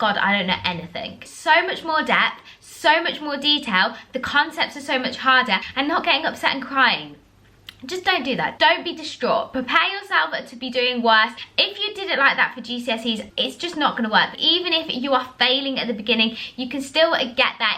God, I don't know anything. So much more depth, so much more detail, the concepts are so much harder, and not getting upset and crying. Just don't do that. Don't be distraught. Prepare yourself to be doing worse. If you did it like that for GCSEs, it's just not going to work. Even if you are failing at the beginning, you can still get that.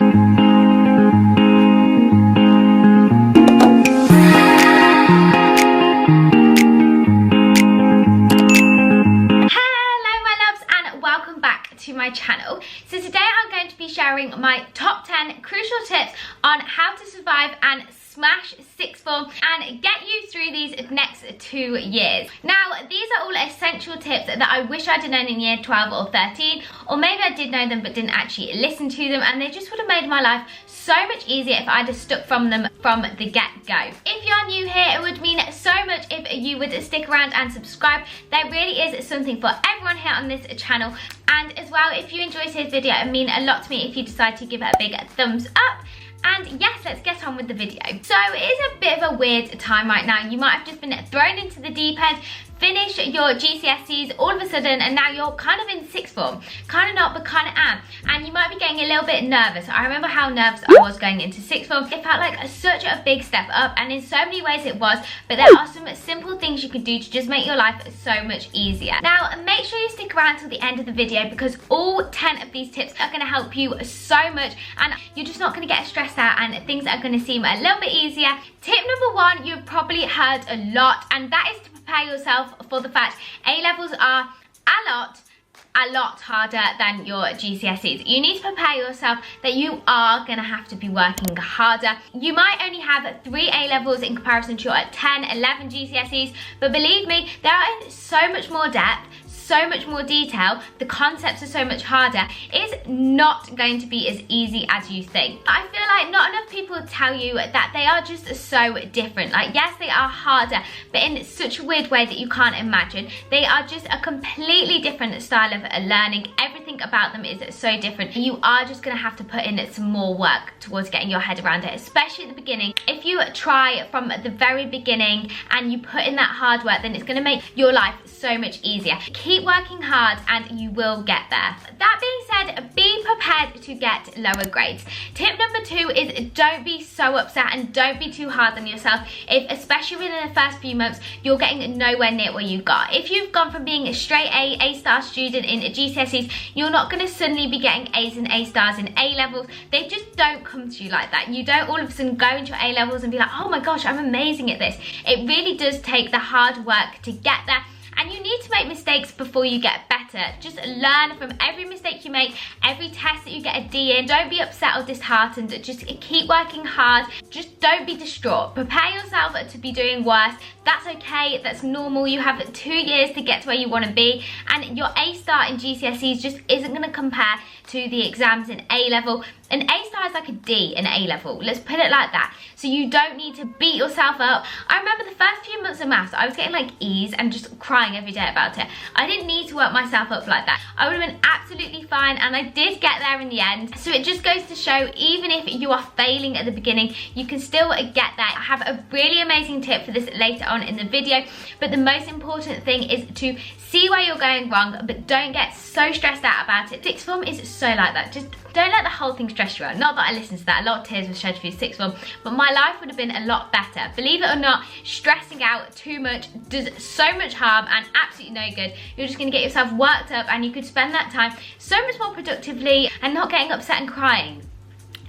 To my channel. So today I'm going to be sharing my top 10 crucial tips on how to survive and smash sixth form and get you through these next 2 years. Now, these are all essential tips that I wish I'd known in year 12 or 13, or maybe I did know them but didn't actually listen to them, and they just would have made my life so much easier if I'd have stuck from them from the get-go. If you're new here, it would mean so much if you would stick around and subscribe. There really is something for everyone here on this channel. And as well, if you enjoyed today's video, it would mean a lot to me if you decide to give it a big thumbs up. And yes, let's get on with the video. So it is a bit of a weird time right now. You might have just been thrown into the deep end, finish your GCSEs all of a sudden, and now you're kind of in sixth form. Kind of not, but kind of am. And you might be getting a little bit nervous. I remember how nervous I was going into sixth form. It felt like such a big step up, and in so many ways it was, but there are some simple things you can do to just make your life so much easier. Now, make sure you stick around till the end of the video, because all 10 of these tips are going to help you so much, and you're just not going to get stressed out, and things are going to seem a little bit easier. Tip number 1, you've probably heard a lot, and that is to prepare yourself for the fact A-levels are a lot harder than your GCSEs. You need to prepare yourself that you are going to have to be working harder. You might only have 3 A-levels in comparison to your 10, 11 GCSEs, but believe me, they are in so much more depth, so much more detail, the concepts are so much harder. It's not going to be as easy as you think. I feel like not enough people tell you that they are just so different. Like, yes, they are harder, but in such a weird way that you can't imagine. They are just a completely different style of learning. Everything about them is so different. You are just going to have to put in some more work towards getting your head around it, especially at the beginning. If you try from the very beginning and you put in that hard work, then it's going to make your life so much easier. Keep working hard and you will get there. That being said, be prepared to get lower grades. Tip number 2 is don't be so upset and don't be too hard on yourself if, especially within the first few months, you're getting nowhere near where you got. If you've gone from being a straight A-star student in GCSEs, you're not going to suddenly be getting A's and A-stars in A-levels. They just don't come to you like that. You don't all of a sudden go into your A-levels and be like, oh my gosh, I'm amazing at this. It really does take the hard work to get there. And you need to make mistakes before you get better. Just learn from every mistake you make, every test that you get a D in. Don't be upset or disheartened. Just keep working hard. Just don't be distraught. Prepare yourself to be doing worse. That's okay, that's normal. You have 2 years to get to where you want to be, and your A-star in GCSEs just isn't going to compare to the exams in A-level. An A-star is like a D in A-level, let's put it like that. So you don't need to beat yourself up. I remember the first few months of maths, I was getting like E's and just crying every day about it. I didn't need to work myself up like that. I would have been absolutely fine, and I did get there in the end. So it just goes to show, even if you are failing at the beginning, you can still get there. I have a really amazing tip for this later on in the video, but the most important thing is to see where you're going wrong, but don't get so stressed out about it. Sixth form is so like that. Just don't let the whole thing stress you out. Not that I listened to that. A lot of tears were shed for sixth form, but my life would have been a lot better. Believe it or not, stressing out too much does so much harm and absolutely no good. You're just going to get yourself worked up, and you could spend that time so much more productively and not getting upset and crying.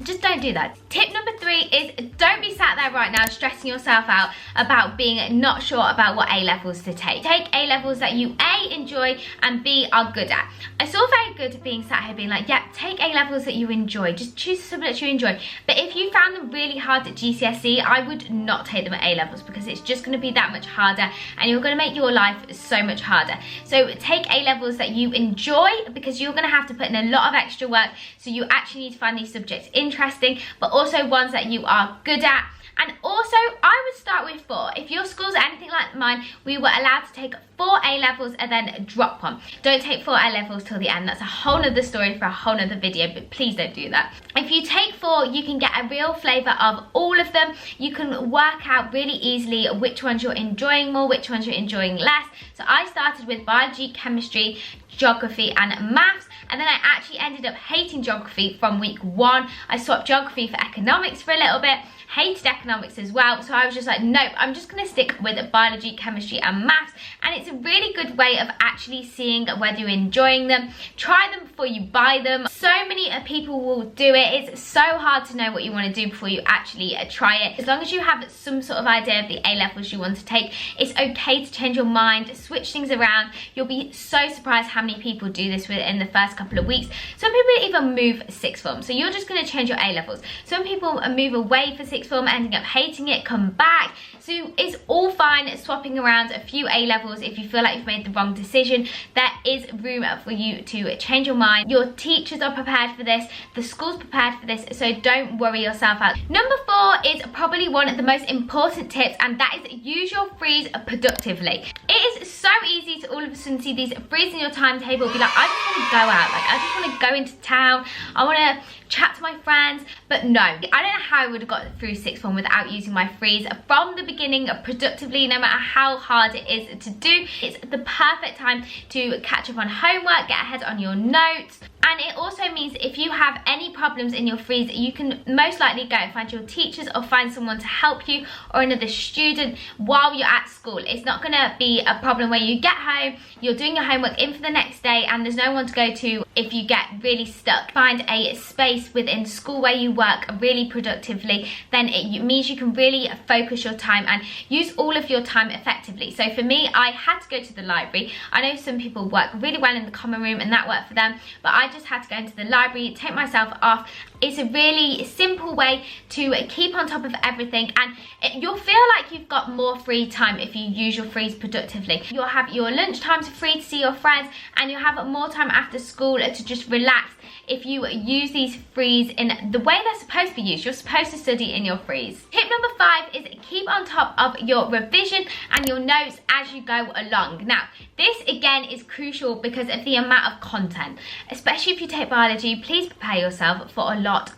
Just don't do that. Tip number 3 is don't be sat there right now stressing yourself out about being not sure about what A-levels to take. Take A-levels that you A, enjoy, and B, are good at. It's all very good being sat here being like, yeah, take A-levels that you enjoy. Just choose something that you enjoy. But if you found them really hard at GCSE, I would not take them at A-levels, because it's just going to be that much harder, and you're going to make your life so much harder. So take A-levels that you enjoy, because you're going to have to put in a lot of extra work, so you actually need to find these subjects interesting, but also ones that you are good at. And also, I would start with 4. If your school's anything like mine, we were allowed to take 4 A-levels and then drop one. Don't take 4 A-levels till the end. That's a whole nother story for a whole nother video, but please don't do that. If you take 4, you can get a real flavour of all of them. You can work out really easily which ones you're enjoying more, which ones you're enjoying less. So I started with biology, chemistry, geography and maths, and then I actually ended up hating geography from week 1. I swapped geography for economics for a little bit, hated economics as well, so I was just like, nope, I'm just going to stick with biology, chemistry and maths. And it's a really good way of actually seeing whether you're enjoying them. Try them before you buy them. So many people will do it. It's so hard to know what you want to do before you actually try it. As long as you have some sort of idea of the A levels you want to take, it's okay to change your mind, switch things around. You'll be so surprised how many people do this within the first couple of weeks. Some people even move sixth form, so you're just going to change your A levels. Some people move away for sixth form, ending up hating it, come back. So it's all fine swapping around a few A levels if you feel like you've made the wrong decision. There is room for you to change your mind. Your teachers are prepared for this, the school's prepared for this, so don't worry yourself out. Number 4 is probably one of the most important tips, and that is use your frees productively. It is so easy to all of a sudden see these frees in your timetable, be like, I just want to go out, like I just want to go into town, I want to chat to my friends. But no, I don't know how I would have got through sixth form without using my frees from the beginning productively. No matter how hard it is to do, it's the perfect time to catch up on homework, get ahead on your notes. And it also means if you have any problems in your frees, you can most likely go and find your teachers or find someone to help you, or another student while you're at school. It's not going to be a problem where you get home, you're doing your homework in for the next day and there's no one to go to if you get really stuck. Find a space within school where you work really productively, then it means you can really focus your time and use all of your time effectively. So for me, I had to go to the library. I know some people work really well in the common room and that worked for them, but I just had to go into the library, take myself off. It's a really simple way to keep on top of everything, and you'll feel like you've got more free time if you use your frees productively. You'll have your lunch times free to see your friends, and you'll have more time after school to just relax if you use these frees in the way they're supposed to be used. You're supposed to study in your frees. Tip number 5 is keep on top of your revision and your notes as you go along. Now, this again is crucial because of the amount of content. Especially if you take biology, please prepare yourself for a lot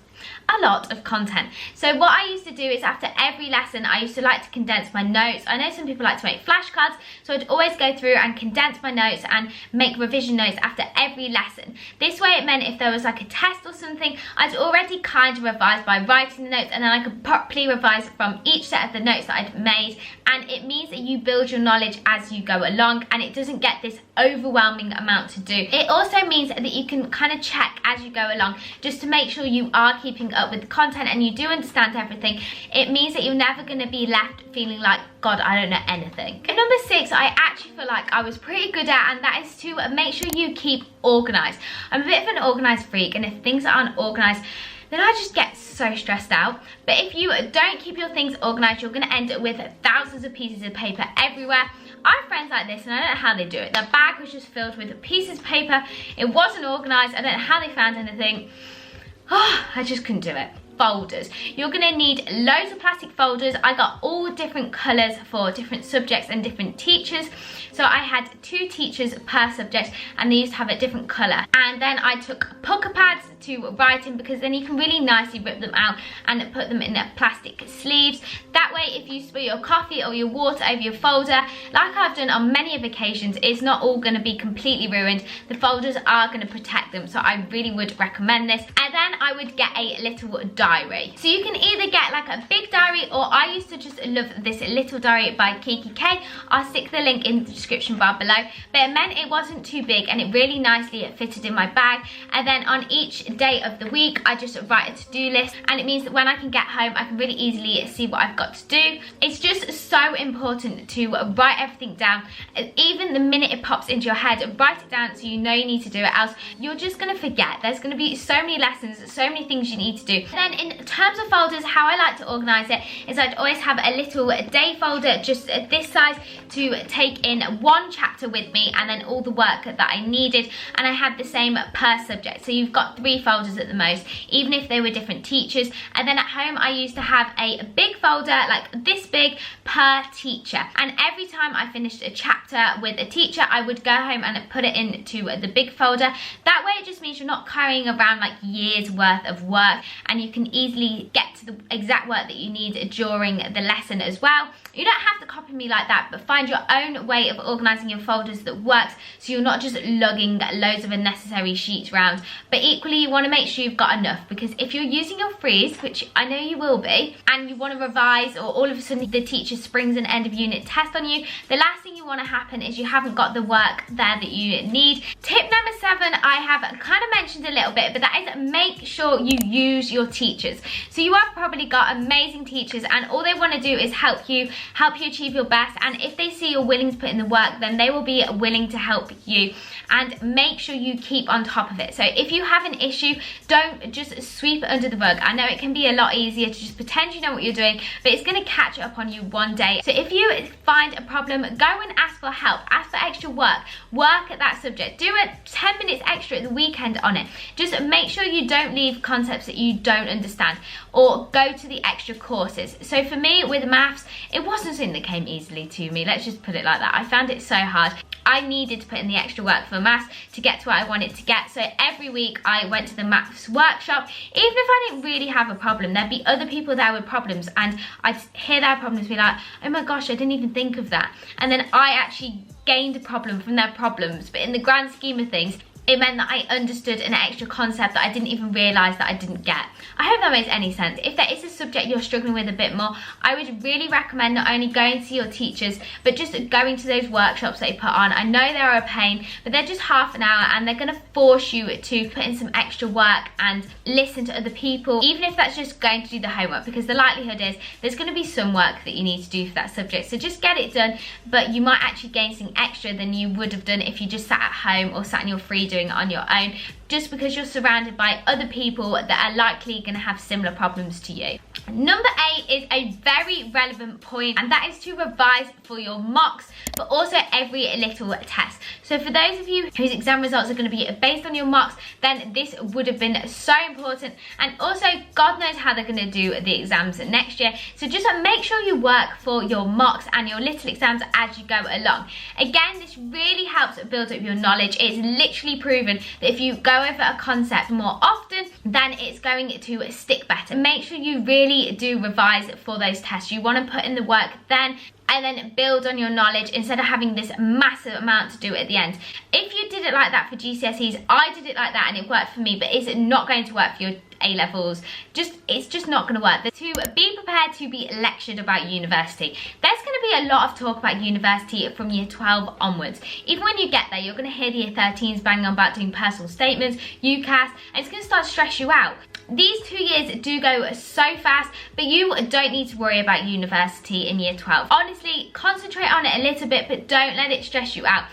of content. So what I used to do is after every lesson, I used to like to condense my notes. I know some people like to make flashcards, so I'd always go through and condense my notes and make revision notes after every lesson. This way it meant if there was like a test or something, I'd already kind of revised by writing the notes, and then I could properly revise from each set of the notes that I'd made. And it means that you build your knowledge as you go along, and it doesn't get this overwhelming amount to do. It also means that you can kind of check as you go along just to make sure you are keeping up with the content and you do understand everything. It means that you're never going to be left feeling like, God, I don't know anything. And number 6, I actually feel like I was pretty good at, and that is to make sure you keep organised. I'm a bit of an organised freak, and if things aren't organised, then I just get so stressed out. But if you don't keep your things organised, you're going to end up with thousands of pieces of paper everywhere. I have friends like this, and I don't know how they do it. Their bag was just filled with pieces of paper. It wasn't organised. I don't know how they found anything. Oh, I just couldn't do it. Folders. You're going to need loads of plastic folders. I got all different colours for different subjects and different teachers. So I had 2 teachers per subject, and they used to have a different colour. And then I took poker pads to write in, because then you can really nicely rip them out and put them in their plastic sleeves. That way, if you spill your coffee or your water over your folder, like I've done on many of occasions, it's not all going to be completely ruined. The folders are going to protect them, so I really would recommend this. And then I would get a little diary. So you can either get like a big diary, or I used to just love this little diary by Kiki K. I'll stick the link in the description bar below. But it meant it wasn't too big, and it really nicely fitted in my bag. And then on each day of the week, I just write a to-do list, and it means that when I can get home, I can really easily see what I've got to do. It's just so important to write everything down. Even the minute it pops into your head, write it down so you know you need to do it, else you're just going to forget. There's going to be so many lessons, so many things you need to do. And then in terms of folders, how I like to organise it is I'd always have a little day folder just this size to take in one chapter with me, and then all the work that I needed, and I had the same per subject. So you've got 3 folders at the most, even if they were different teachers. And then at home, I used to have a big folder like this big per teacher, and every time I finished a chapter with a teacher, I would go home and put it into the big folder. That way it just means you're not carrying around like years worth of work, and you can can easily get to the exact work that you need during the lesson as well. You don't have to copy me like that, but find your own way of organising your folders that works, so you're not just lugging loads of unnecessary sheets around. But equally, you want to make sure you've got enough, because if you're using your freeze, which I know you will be, and you want to revise, or all of a sudden the teacher springs an end of unit test on you, the last thing you want to happen is you haven't got the work there that you need. Tip number 7, I have kind of mentioned a little bit, but that is make sure you use your teachers. So you have probably got amazing teachers, and all they want to do is help you achieve your best, and if they see you're willing to put in the work, then they will be willing to help you. And make sure you keep on top of it. So if you have an issue, don't just sweep it under the rug. I know it can be a lot easier to just pretend you know what you're doing, but it's going to catch up on you one day. So if you find a problem, go and ask for help, ask for extra work at that subject, do it 10 minutes extra at the weekend on it. Just make sure you don't leave concepts that you don't understand, or go to the extra courses. So for me with maths, it wasn't something that came easily to me, let's just put it like that. I found it so hard. I needed to put in the extra work for maths to get to what I wanted to get. So every week I went to the maths workshop. Even if I didn't really have a problem, there'd be other people there with problems, and I'd hear their problems, be like, oh my gosh, I didn't even think of that. And then I actually gained a problem from their problems. But in the grand scheme of things, it meant that I understood an extra concept that I didn't even realise that I didn't get. I hope that makes any sense. If there is a subject you're struggling with a bit more, I would really recommend not only going to see your teachers, but just going to those workshops that they put on. I know they're a pain, but they're just half an hour, and they're going to force you to put in some extra work and listen to other people, even if that's just going to do the homework, because the likelihood is there's going to be some work that you need to do for that subject. So just get it done, but you might actually gain something extra than you would have done if you just sat at home or sat in your free doing it on your own, just because you're surrounded by other people that are likely going to have similar problems to you. Number 8 is a very relevant point, and that is to revise for your mocks, but also every little test. So for those of you whose exam results are going to be based on your mocks, then this would have been so important. And also, God knows how they're going to do the exams next year. So just make sure you work for your mocks and your little exams as you go along. Again, this really helps build up your knowledge. It's literally proven that if you go over a concept more often, then it's going to stick better. Make sure you really do revise for those tests. You want to put in the work then, and then build on your knowledge instead of having this massive amount to do at the end. If you did it like that for GCSEs, I did it like that and it worked for me, but it's not going to work for your A-levels. It's just not going to work. To be prepared to be lectured about university. There's going to be a lot of talk about university from year 12 onwards. Even when you get there, you're going to hear the year 13s banging on about doing personal statements, UCAS, and it's going to start to stress you out. These 2 years do go so fast, but you don't need to worry about university in year 12. Honestly, concentrate on it a little bit, but don't let it stress you out.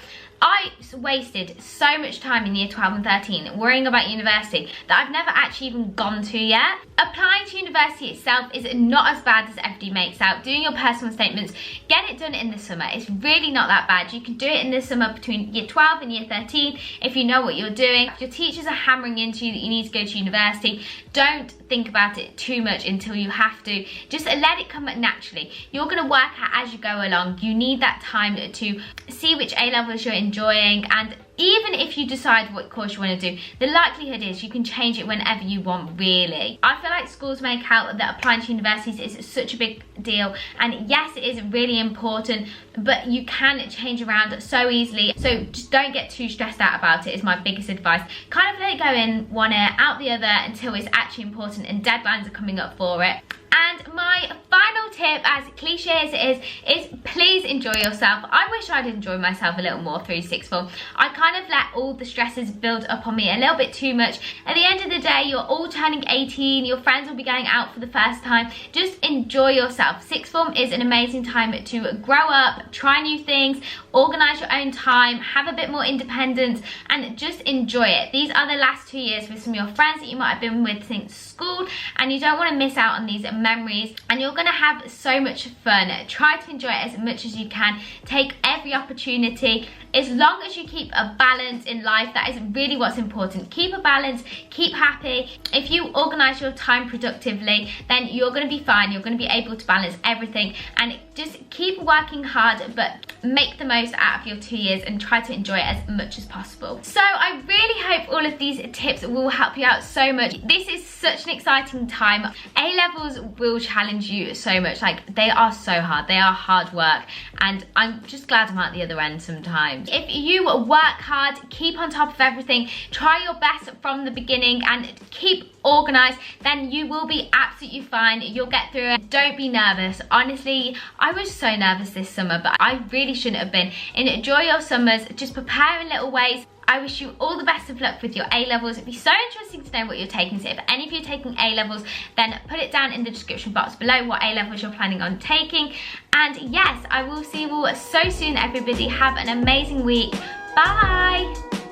I wasted so much time in year 12 and 13 worrying about university that I've never actually even gone to yet. Applying to university itself is not as bad as everybody makes out. Doing your personal statements, get it done in the summer. It's really not that bad. You can do it in the summer between year 12 and year 13 if you know what you're doing. If your teachers are hammering into you that you need to go to university, don't think about it too much until you have to. Just let it come naturally. You're going to work out as you go along. You need that time to see which A-levels you're enjoying, and even if you decide what course you want to do, the likelihood is you can change it whenever you want, really. I feel like schools make out that applying to universities is such a big deal, and yes, it is really important, but you can change around so easily. So just don't get too stressed out about it is my biggest advice. Kind of let it go in one ear, out the other until it's actually important and deadlines are coming up for it. And my final tip, as cliche as it is please enjoy yourself. I wish I'd enjoyed myself a little more through sixth form. I kind of let all the stresses build up on me a little bit too much. At the end of the day, you're all turning 18, your friends will be going out for the first time. Just enjoy yourself. Sixth form is an amazing time to grow up, try new things, organise your own time, have a bit more independence, and just enjoy it. These are the last 2 years with some of your friends that you might have been with since school, and you don't want to miss out on these memories, and you're going to have so much fun. Try to enjoy it as much as you can. Take every opportunity. As long as you keep a balance in life. That is really what's important. Keep a balance, keep happy. If you organise your time productively, then you're going to be fine. You're going to be able to balance everything, and just keep working hard, but make the most out of your 2 years and try to enjoy it as much as possible. So I really hope all of these tips will help you out so much. This is such an exciting time. A-levels will challenge you so much. Like, they are so hard. They are hard work, and I'm just glad I'm at the other end sometimes. If you work hard, keep on top of everything, try your best from the beginning, and keep organised, then you will be absolutely fine. You'll get through it. Don't be nervous. Honestly, I was so nervous this summer, but I really shouldn't have been. Enjoy your summers. Just prepare in little ways. I wish you all the best of luck with your A-levels. It'd be so interesting to know what you're taking. So if any of you are taking A-levels, then put it down in the description box below what A-levels you're planning on taking. And yes, I will see you all so soon, everybody. Have an amazing week. Bye.